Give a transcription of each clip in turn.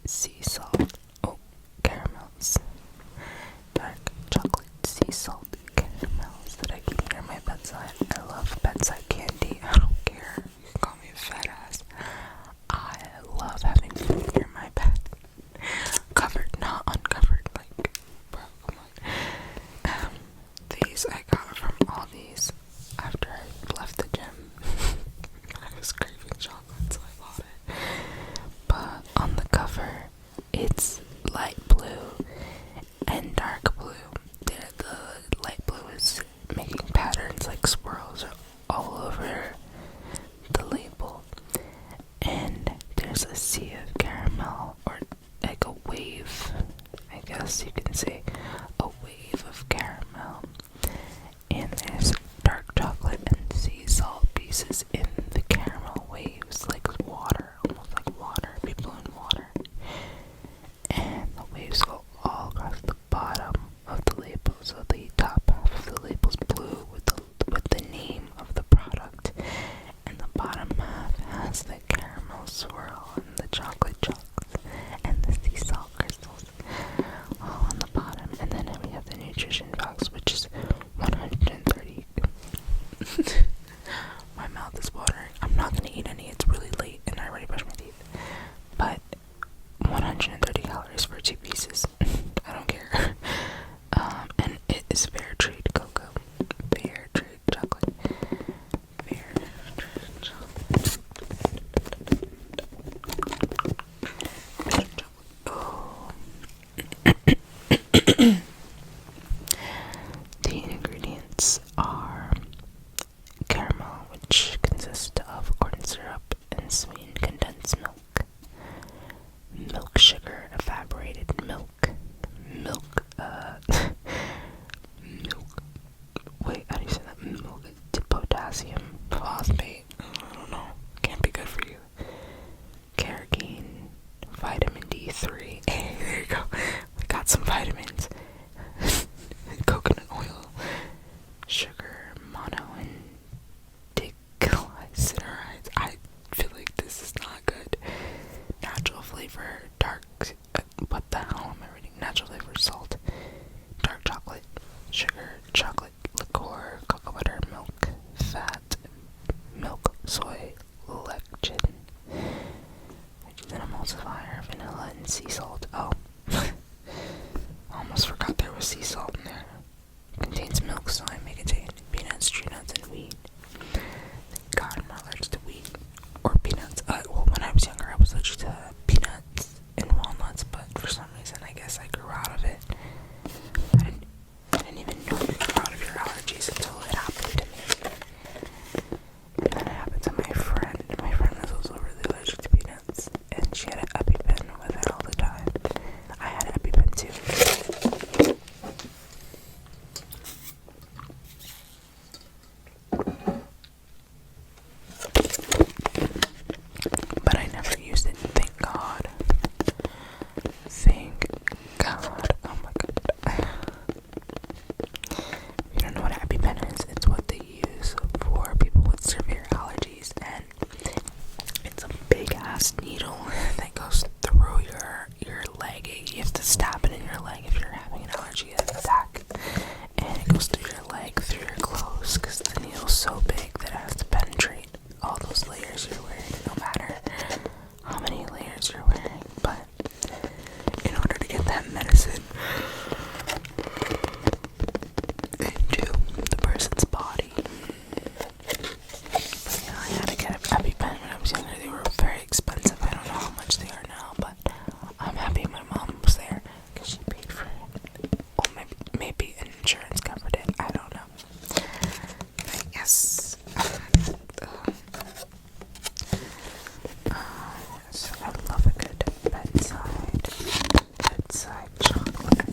sea salt, caramels, dark chocolate sea salt caramels that I keep near my bedside. I love bedside candy. I don't care. You can call me a fat ass. I love having food near my bed. Covered, not uncovered. Like, bro, come on. These I got from Aldi's after I left the gym. I was craving chocolate, so I bought it. But on the cover, it's light blue and dark blue. The light blue is making patterns like swirls all over the label. And there's a sea of caramel, or like a wave, I guess you can say, a wave of caramel. And there's dark chocolate and sea salt pieces in the caramel waves, like water, almost like water, people in water. And the waves go all across the bottom of the label, so the top half of the label's blue with the name of the product, and the bottom half has the caramel swirl and the chocolate and the sea salt crystals all on the bottom. And then we have the nutrition box, which is 130. My mouth is watering. I'm not gonna eat any. It's really late and I already brushed my teeth. But 130 calories for 2 pieces. I don't care. And it is fair trade cocoa. Fair trade chocolate. Fair trade chocolate. Oh. The ingredients are caramel, which consists of corn syrup and sweetened condensed milk, milk sugar, evaporated milk, wait, how do you say that? Milk to potassium phosphate. I don't know. Can't be good for you. Carrageen, vitamin D3. Hey, there you go. We got some vitamins. Coconut oil, sugar, mono, and diglycerides. I feel like this is not good. Natural flavor, dark. What the hell am I reading? Natural flavor, salt, dark chocolate, sugar, chocolate liqueur, cocoa butter, milk, fat, milk, soy, lectin, which is an emulsifier, vanilla, and sea salt. Oh, almost forgot there was sea salt in there. Contains milk, soy, may contain peanuts, tree nuts, and wheat. God, I'm not allergic to wheat or peanuts. Well, when I was younger, I was allergic to peanuts and walnuts, but for some reason, I guess I grew out of it. I didn't even know you grew out of your allergies until it happened to me. And then it happened to my friend. My friend was also really allergic to peanuts, and she had an EpiPen with it all the time. I had an EpiPen too. But I never used it, thank God. Thank God. Oh my God. If you don't know what an EpiPen is, it's what they use for people with severe allergies, and it's a big ass needle that goes through your leg. You have to stab it in your leg if you're having an allergy attack, and it goes through your leg, through your clothes, because the needle's so big that it has to penetrate all those layers you're wearing, no matter how many layers you're wearing. But in order to get that medicine into the person's body, yeah, I had to get an EpiPen when I was younger. They were very expensive. I don't know how much they are now, but I'm happy my mom was there because she paid for it. Or maybe insurance covered it. I don't know. But yes. Yes, I love a good bedside chocolate.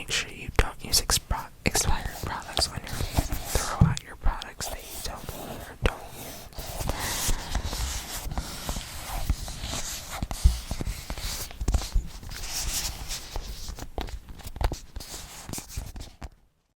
make sure